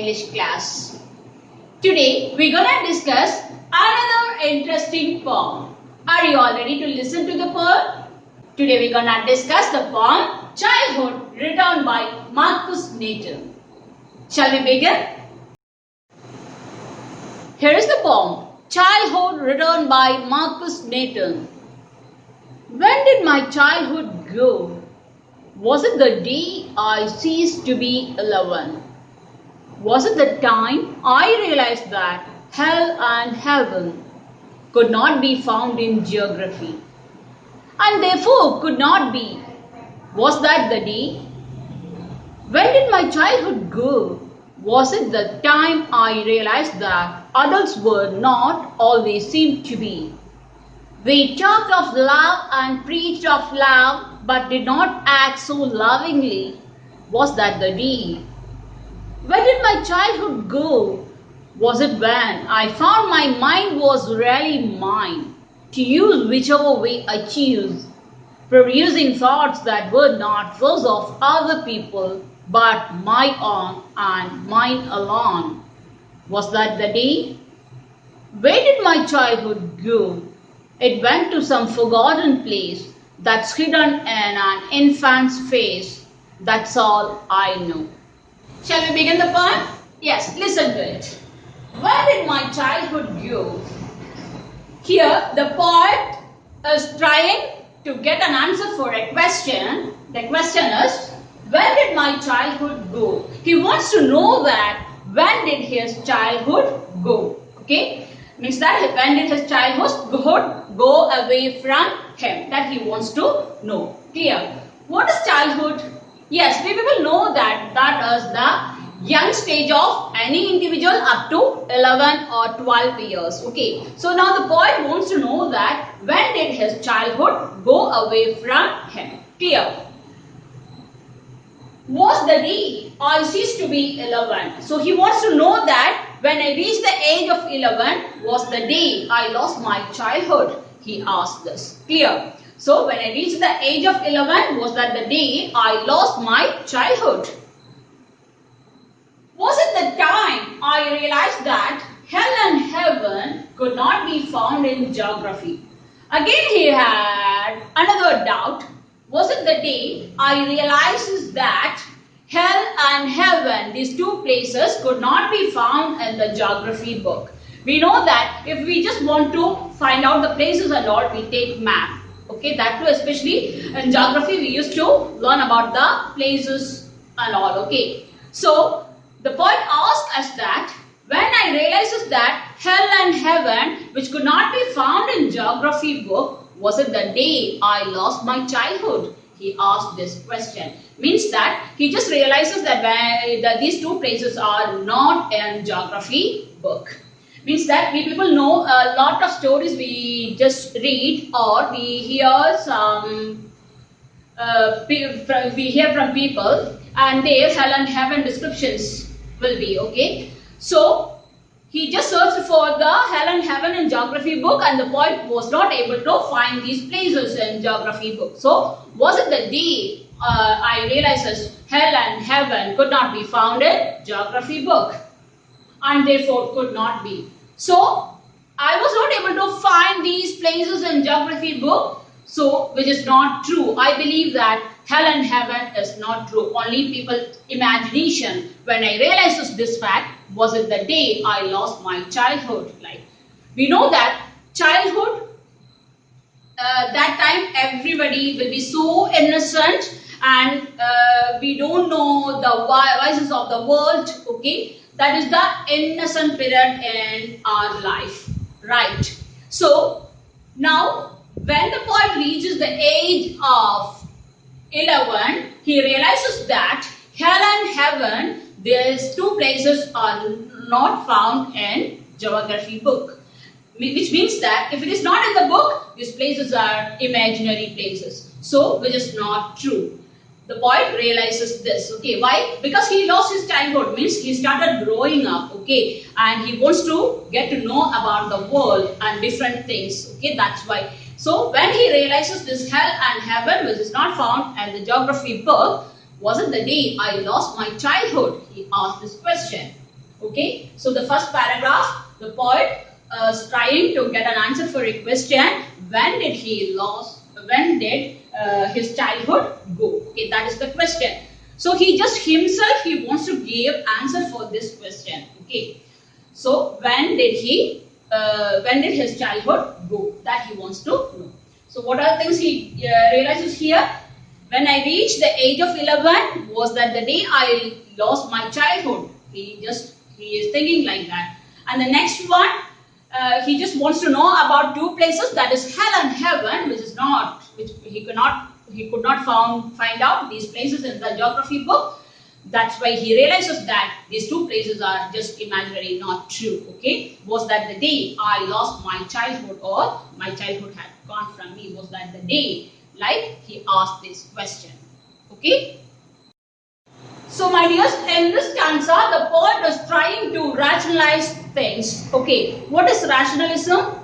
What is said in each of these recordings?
English class. Today we're gonna discuss another interesting poem. Are you all ready to listen to the poem? Today we're gonna discuss the poem Childhood, written by Marcus Nathan. Shall we begin? Here is the poem Childhood, written by Marcus Nathan. When did my childhood go? Was it the day I ceased to be 11? Was it the time I realized that hell and heaven could not be found in geography and therefore could not be? Was that the day? When did my childhood go? Was it the time I realized that adults were not all they seemed to be? We talked of love and preached of love, but did not act so lovingly. Was that the day? When did my childhood go? Was it when I found my mind was really mine, to use whichever way I choose, producing thoughts that were not those of other people, but my own and mine alone? Was that the day? Where did my childhood go? It went to some forgotten place that's hidden in an infant's face. That's all I know. Shall we begin the poem? Yes, listen to it. Where did my childhood go? Here, the poet is trying to get an answer for a question. The question is, where did my childhood go? He wants to know that when did his childhood go? Okay? Means that when did his childhood go away from him? That he wants to know. Clear? What is childhood? Yes, we will know that that is the young stage of any individual up to 11 or 12 years. Okay. So now the poet wants to know that when did his childhood go away from him? Clear? Was the day I ceased to be 11. So he wants to know that when I reached the age of 11 was the day I lost my childhood. He asked this. Clear? So when I reached the age of 11 was that the day I lost my childhood. Was it the time I realized that hell and heaven could not be found in geography? Again he had another doubt. Was it the day I realized that hell and heaven, these two places, could not be found in the geography book? We know that if we just want to find out the places and all, we take map. Okay, that too, especially in geography, we used to learn about the places and all. Okay, so the poet asked us that when I realized that hell and heaven, which could not be found in geography book, was it the day I lost my childhood? He asked this question. Means that he just realizes that these two places are not in geography book. Means that we people know a lot of stories we just read or we hear some we hear from people and their hell and heaven descriptions will be okay. So he just searched for the hell and heaven in geography book and the poet was not able to find these places in geography book. So was it the day I realized hell and heaven could not be found in geography book and therefore could not be. So I was not able to find these places in geography book, so which is not true. I believe that hell and heaven is not true. Only people's imagination. When I realized this fact, was it the day I lost my childhood life? We know that childhood, that time everybody will be so innocent and we don't know the vices of the world. Okay, that is the innocent period in our life, right? So now when the poet reaches the age of 11, he realizes that hell and heaven, these two places are not found in geography book. Which means that if it is not in the book, these places are imaginary places. So, which is not true. The poet realizes this. Okay, why? Because he lost his childhood, means he started growing up. Okay, and he wants to get to know about the world and different things. Okay, that's why. So, when he realizes this hell and heaven, which is not found in the geography book, was it the day I lost my childhood? He asked this question. Okay, so the first paragraph, the poet is trying to get an answer for a question. When did he lost? When did his childhood go? Okay, that is the question. So he just himself he wants to give answer for this question. Okay, so when did his childhood go? That he wants to know. So what are the things he realizes here? When I reached the age of 11 was that the day I lost my childhood. He is thinking like that. And the next one, he just wants to know about two places, that is hell and heaven, which he could not find out these places in the geography book. That's why he realizes that these two places are just imaginary, not true. Okay, was that the day I lost my childhood or my childhood had gone from me? Was that the day? Like he asked this question. Okay. So my dears, in this stanza, the poet is trying to rationalize things. Okay, what is rationalism?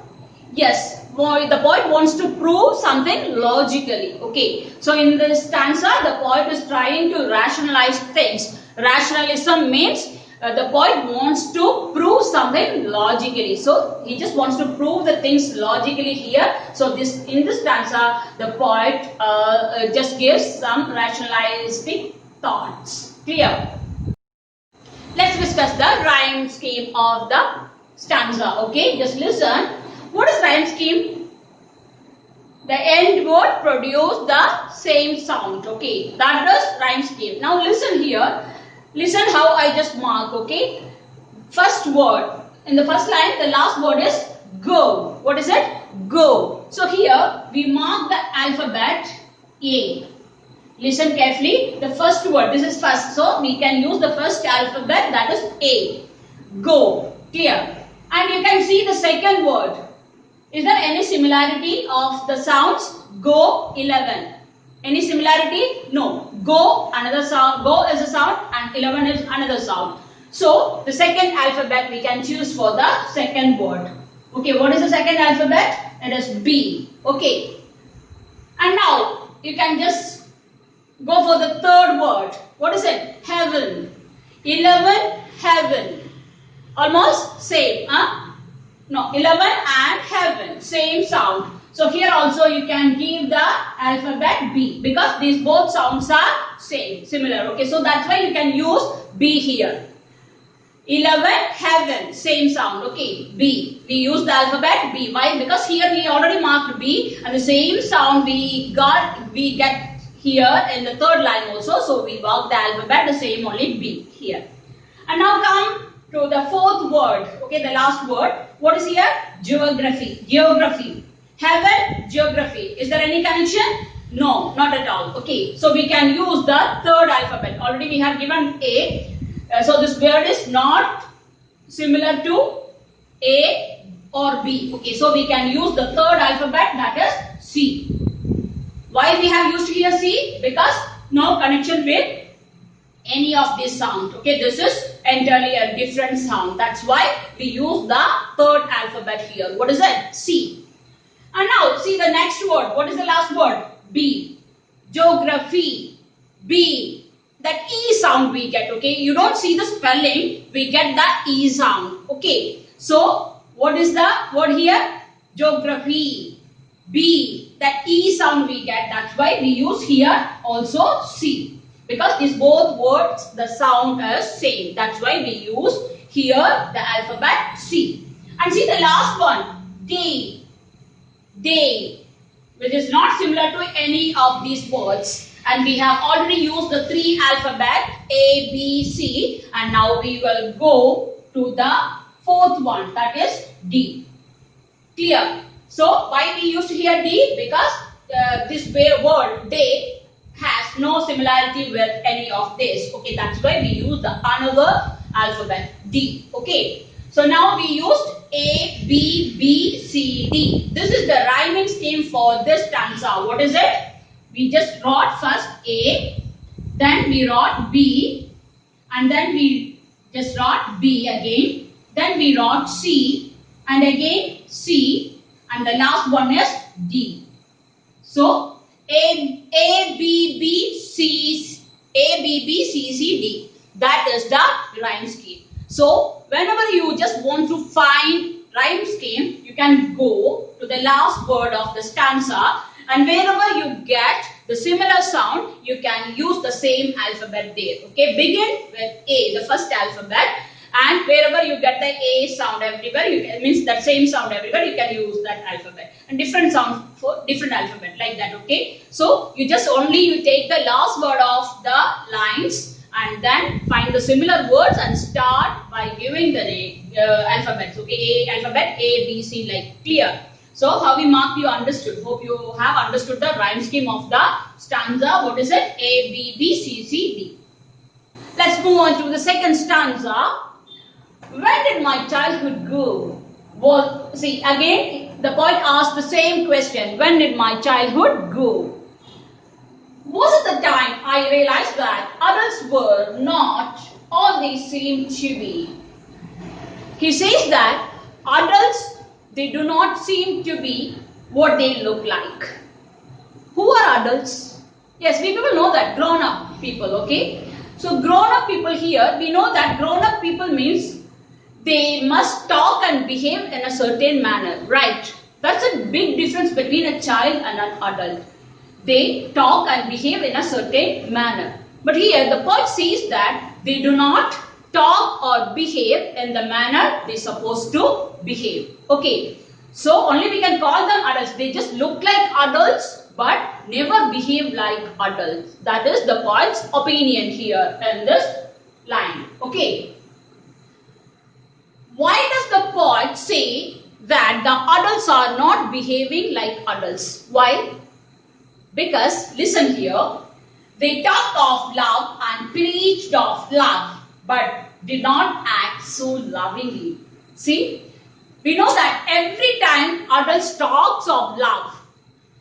Yes, the poet wants to prove something logically. Okay, so in this stanza, the poet is trying to rationalize things. Rationalism means the poet wants to prove something logically. So he just wants to prove the things logically here. So in this stanza, the poet just gives some rationalistic thoughts. Clear? Let's discuss the rhyme scheme of the stanza. Okay, just listen. What is rhyme scheme? The end word produce the same sound. Okay, that is rhyme scheme. Now listen here. Listen how I just mark. Okay, first word in the first line, the last word is go. What is it? Go. So here we mark the alphabet A. Listen carefully. The first word, this is first, so we can use the first alphabet, that is A. Go. Clear? And you can see the second word. Is there any similarity of the sounds? Go, 11. Any similarity? No. Go, another sound. Go is a sound and 11 is another sound. So, the second alphabet we can choose for the second word. Okay, what is the second alphabet? It is B. Okay. And now, you can just go for the third word. What is it? Heaven. 11, heaven. Almost same. Huh? No, 11 and heaven. Same sound. So here also you can give the alphabet B because these both sounds are similar. Okay, so that's why you can use B here. 11, heaven. Same sound. Okay, B. We use the alphabet B. Why? Because here we already marked B and the same sound we get here in the third line also. So we mark the alphabet the same, only B here. And now come to the fourth word. Okay, the last word. What is here? Geography. Geography. Heaven, geography. Is there any connection? No, not at all. Okay, so we can use the third alphabet. Already we have given A. So this word is not similar to A or B. Okay, so we can use the third alphabet, that is C. Why we have used here C? Because no connection with any of this sound. Okay, this is entirely a different sound. That's why we use the third alphabet here. What is it? C. And now see the next word. What is the last word? B. Geography. B. That E sound we get. Okay, you don't see the spelling. We get the E sound. Okay, so what is the word here? Geography. B. That E sound we get. That's why we use here also C. Because these both words, the sound is same. That's why we use here the alphabet C. And see the last one. Day. Day. Which is not similar to any of these words. And we have already used the three alphabet A, B, C. And now we will go to the fourth one. That is D. Clear? So, why we used here D? Because this word day has no similarity with any of this. Okay, that's why we use the another alphabet D. Okay, so now we used A, B, B, C, D. This is the rhyming scheme for this stanza. What is it? We just wrote first A, then we wrote B, and then we just wrote B again, then we wrote C, and again C. And the last one is D. So A, B, B, C, C, D. That is the rhyme scheme. So whenever you just want to find rhyme scheme, you can go to the last word of the stanza, and wherever you get the similar sound, you can use the same alphabet there. Okay, begin with A, the first alphabet, and wherever you get the A sound everywhere, means that same sound everywhere, you can use that alphabet, and different sound for different alphabet, like that. Okay, so you take the last word of the lines and then find the similar words and start by giving the alphabets. Okay, alphabet A, B, C, like clear. So how we mark, you understood. Hope you have understood the rhyme scheme of the stanza. What is it? A, B, B, C, C, D. Let's move on to the second stanza. When did my childhood go? See, again, the poet asked the same question. When did my childhood go? Was it the time I realized that adults were not all they seemed to be? He says that adults, they do not seem to be what they look like. Who are adults? Yes, we people know that, grown-up people, okay? So grown-up people here, we know that grown-up people means they must talk and behave in a certain manner, right? That's a big difference between a child and an adult. They talk and behave in a certain manner. But here the poet says that they do not talk or behave in the manner they are supposed to behave. Okay, so only we can call them adults. They just look like adults but never behave like adults. That is the poet's opinion here in this line. Okay. Why does the poet say that the adults are not behaving like adults? Why? Because listen here, they talked of love and preached of love, but did not act so lovingly. See, we know that every time adults talks of love,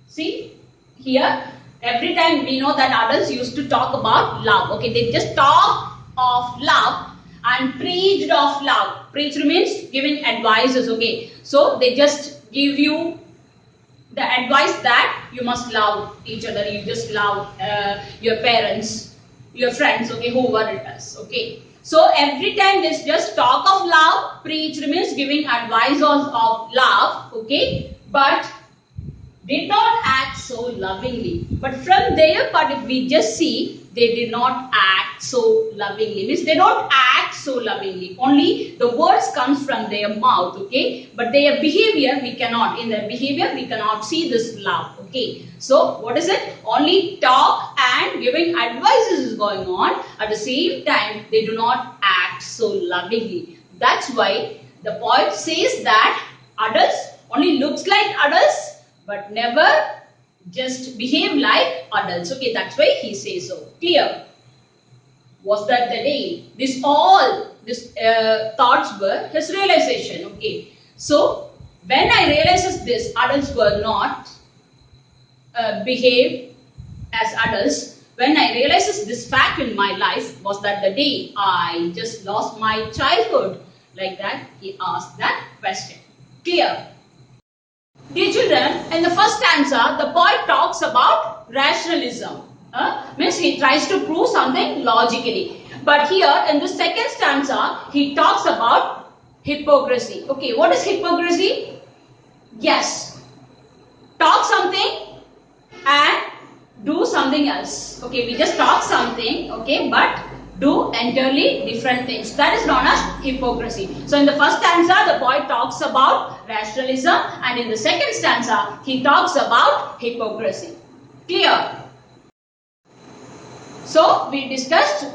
see here, every time we know that adults used to talk about love. Okay, they just talk of love and preached of love. Preach means giving advices. Okay, so they just give you the advice that you must love each other, you just love your parents, your friends, okay, whoever it is. Okay, so every time they just talk of love, preach means giving advice of love, okay, but did not act so lovingly. But from their part, if we just see, they did not act so lovingly. Means they don't act so lovingly. Only the words comes from their mouth, okay? But their behavior, we cannot. In their behavior, we cannot see this love, okay? So, what is it? Only talk and giving advices is going on. At the same time, they do not act so lovingly. That's why the poet says that adults only looks like adults, but never just behave like adults. Okay, that's why he says so. Clear? Was that the day? This thoughts were his realization. Okay, so when I realizes this, adults were not behave as adults. When I realizes this fact in my life, was that the day I just lost my childhood. Like that, he asked that question. Clear? Dear children, in the first stanza, the poet talks about rationalism. Means he tries to prove something logically. But here, in the second stanza, he talks about hypocrisy. Okay, what is hypocrisy? Yes, talk something and do something else. Okay, we just talk something, okay, but do entirely different things. That is known as hypocrisy. So in the first stanza, the poet talks about rationalism, and in the second stanza, he talks about hypocrisy. Clear? So we discussed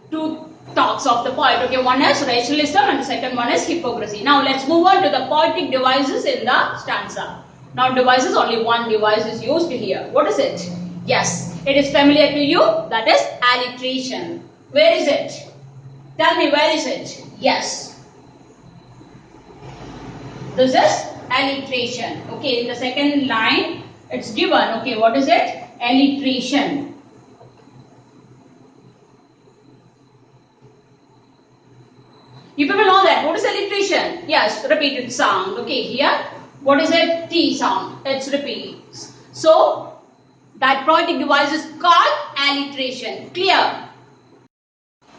two talks of the poet. Okay, one is rationalism and the second one is hypocrisy. Now let's move on to the poetic devices in the stanza. Now devices, only one device is used here. What is it? Yes, it is familiar to you. That is alliteration. Where is it? Tell me, where is it? Yes. This is alliteration. Okay, in the second line, it's given. Okay, what is it? Alliteration. You people know that. What is alliteration? Yes, repeated sound. Okay, here, what is it? T sound. It's repeats. So, that poetic device is called alliteration. Clear?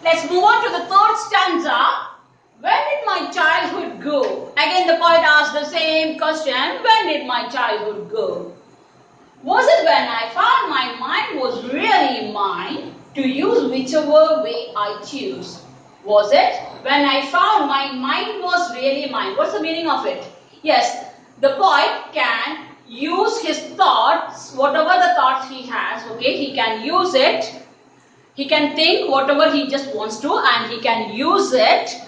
Let's move on to the third stanza. When did my childhood go? Again the poet asked the same question. When did my childhood go? Was it when I found my mind was really mine to use whichever way I choose? Was it when I found my mind was really mine? What's the meaning of it? Yes, the poet can use his thoughts, whatever the thoughts he has, okay, he can use it. He can think whatever he just wants to and he can use it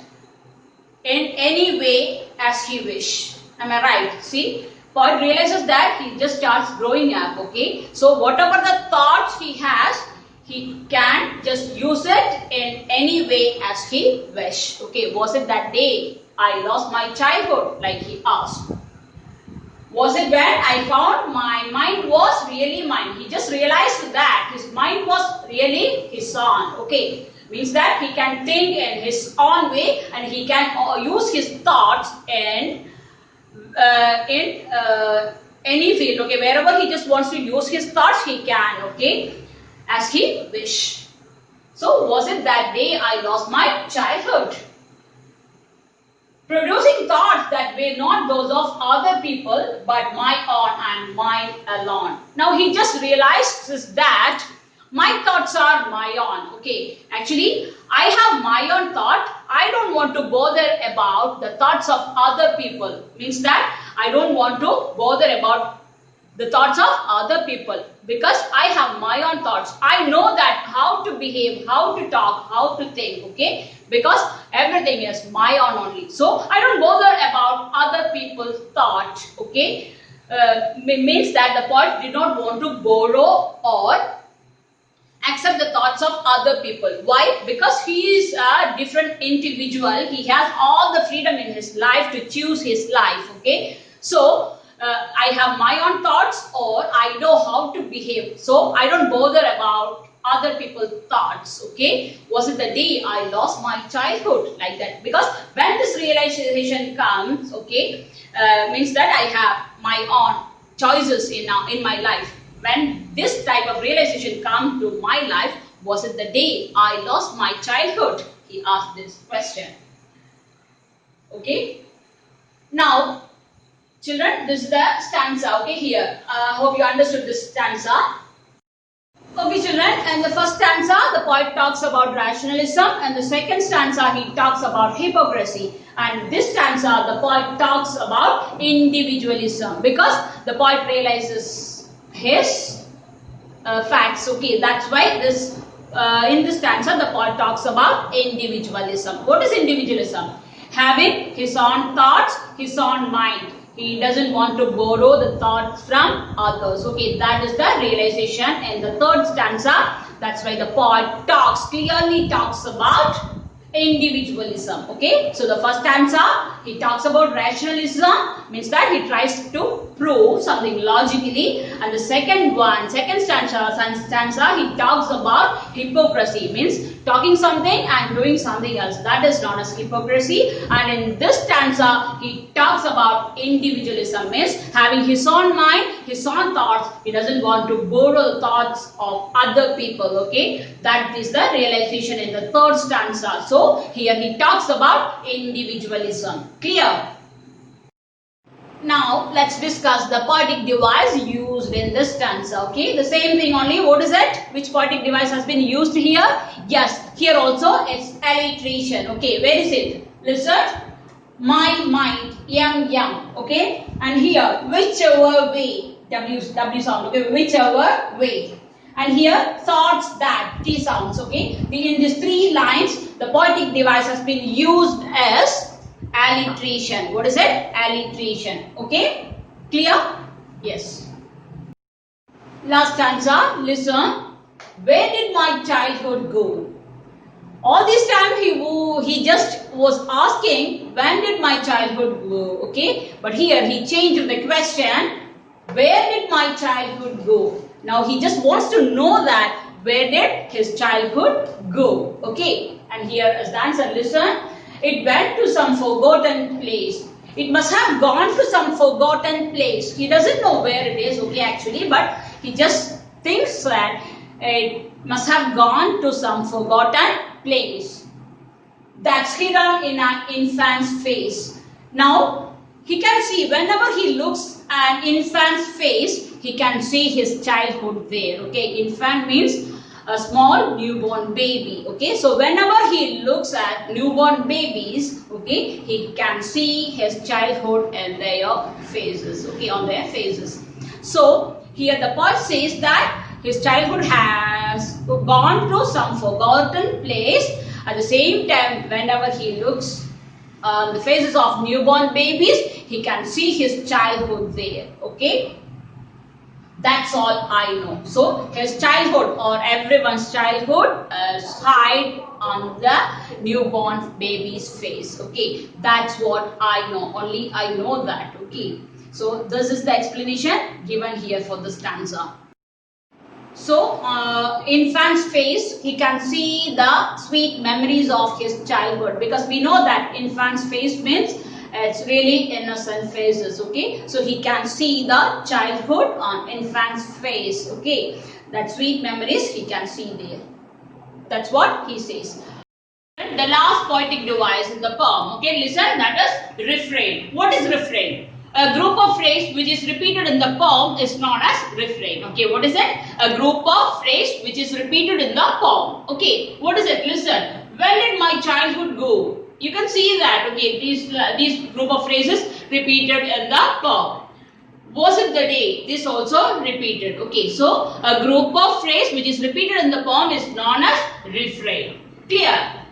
in any way as he wish. Am I right? See, poet realizes that he just starts growing up, okay. So whatever the thoughts he has, he can just use it in any way as he wish. Okay, was it that day I lost my childhood, like he asked? Was it when I found my mind was really mine? He just realized that his mind was really his own. Okay, means that he can think in his own way and he can use his thoughts in any field. Okay, wherever he just wants to use his thoughts, he can. Okay, as he wish. So was it that day I lost my childhood? Producing thoughts that were not those of other people but my own and mine alone. Now he just realizes that my thoughts are my own. Okay, actually I have my own thought. I don't want to bother about the thoughts of other people. Means that I don't want to bother about the thoughts of other people because I have my own thoughts. I know that how to behave, how to talk, how to think, okay, because everything is my own only. So I don't bother about other people's thoughts, okay. Means that the poet did not want to borrow or accept the thoughts of other people. Why? Because he is a different individual. He has all the freedom in his life to choose his life, okay. So I have my own thoughts or I know how to behave. So I don't bother about other people's thoughts, okay. Was it the day I lost my childhood, like that? Because when this realization comes, okay, means that I have my own choices in my life. When this type of realization comes to my life, was it the day I lost my childhood? He asked this question. Okay. Now, children, this is the stanza, okay, here. Hope you understood this stanza. Okay, children, and the first stanza, the poet talks about rationalism, and the second stanza, he talks about hypocrisy. And this stanza, the poet talks about individualism, because the poet realizes his facts, okay. That's why this in this stanza, the poet talks about individualism. What is individualism? Having his own thoughts, his own mind. He doesn't want to borrow the thoughts from others. Okay, that is the realization in the third stanza. That's why the poet clearly talks about individualism. Okay, so the first stanza, he talks about rationalism, means that he tries to prove something logically, and the second stanza, he talks about hypocrisy, means talking something and doing something else. That is known as hypocrisy. And in this stanza, he talks about individualism, means having his own mind, his own thoughts. He doesn't want to borrow the thoughts of other people. Okay, that is the realization in the third stanza. So here he talks about individualism. Clear? Now let's discuss the poetic device used in this stanza. Okay, the same thing only. What is it? Which poetic device has been used here? Yes, here also it's alliteration. Okay, where is it? Listen. My mind, yum. Okay, and here whichever way, W sound. Okay, whichever way. And here thoughts that, T sounds. Okay, in these three lines, the poetic device has been used as alliteration. What is it? Alliteration. Okay, clear? Yes. Last stanza, listen. Where did my childhood go? All this time he just was asking, when did my childhood go? Okay, but here he changed the question. Where did my childhood go? Now he just wants to know that where did his childhood go? Okay, and here is the answer. Listen. It went to some forgotten place. It must have gone to some forgotten place. He doesn't know where it is, okay, actually, but he just thinks that it must have gone to some forgotten place. that's hidden in an infant's face. Now, he can see whenever he looks at an infant's face, he can see his childhood there. Okay, infant means a small newborn baby. Okay, so whenever he looks at newborn babies, okay, he can see his childhood in their faces. Okay, on their faces. So here the poet says that his childhood has gone to some forgotten place. At the same time, whenever he looks on the faces of newborn babies, he can see his childhood there. Okay, that's all I know. So his childhood or everyone's childhood is hide on the newborn baby's face. Okay, that's what I know. Only I know that. Okay, so this is the explanation given here for the stanza. So, infant's face, he can see the sweet memories of his childhood, because we know that infant's face means it's really innocent faces. Okay, so he can see the childhood on infant's face. Okay, that sweet memories he can see there. That's what he says. The last poetic device in the poem. Okay, listen, that is refrain. What is refrain? A group of phrase which is repeated in the poem is known as refrain. Okay, what is it? A group of phrase which is repeated in the poem. Okay, what is it? Listen. When did my childhood go? You can see that. Okay, these group of phrases repeated in the poem. Was it the day? This also repeated. Okay, so a group of phrase which is repeated in the poem is known as refrain. Clear?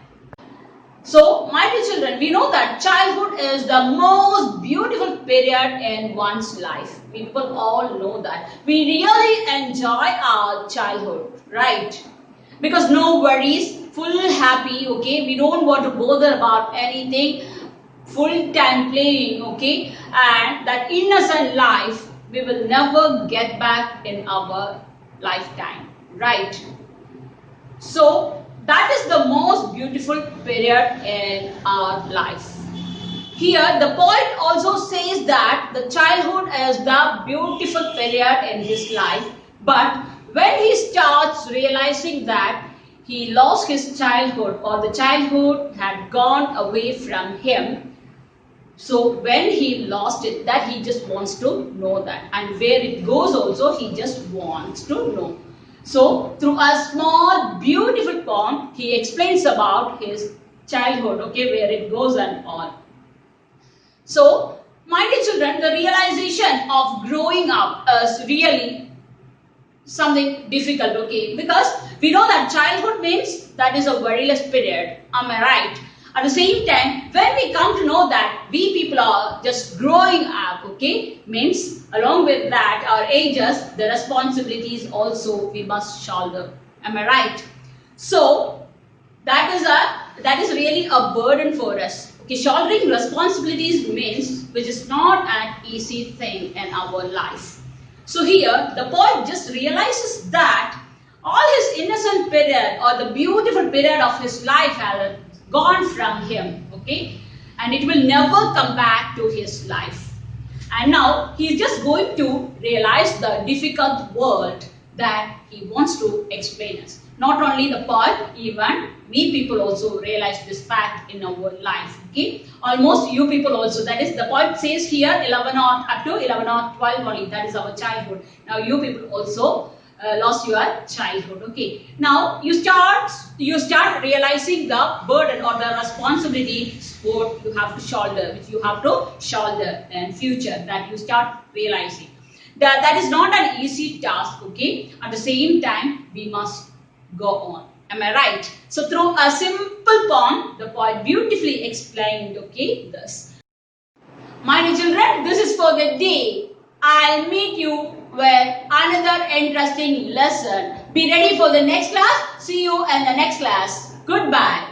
So, my dear children, we know that childhood is the most beautiful period in one's life. People all know that. We really enjoy our childhood, right? Because no worries, full happy, okay? We don't want to bother about anything, full time playing, okay? And that innocent life, we will never get back in our lifetime, right? So, that is the most beautiful period in our life. Here, the poet also says that the childhood is the beautiful period in his life, but when he starts realizing that he lost his childhood or the childhood had gone away from him, so when he lost it, that he just wants to know that, and where it goes also, he just wants to know. So, through a small, beautiful poem, he explains about his childhood, okay, where it goes and all. So, my dear children, the realization of growing up is really something difficult, okay, because we know that childhood means that is a worryless period. Am I right? At the same time, when we come to know that we people are just growing up, okay, means along with that our ages, the responsibilities also we must shoulder. Am I right? So that is really a burden for us. Okay, shouldering responsibilities means which is not an easy thing in our life. So here the poet just realizes that all his innocent period or the beautiful period of his life has gone from him, okay, and it will never come back to his life. And now he is just going to realize the difficult world that he wants to explain us. Not only the poet, even we people also realize this fact in our life. Okay, almost you people also. That is, the poet says here 11 or up to 11 or 12 only. That is our childhood. Now you people also lost your childhood. Okay, now you start realizing the burden or the responsibility what you have to shoulder, which you have to shoulder in future. That you start realizing that is not an easy task. Okay, at the same time we must go on. Am I right? So through a simple poem, the poet beautifully explained, okay, this. My dear children, this is for the day. I'll meet you with another interesting lesson. Be ready for the next class. See you in the next class. Goodbye.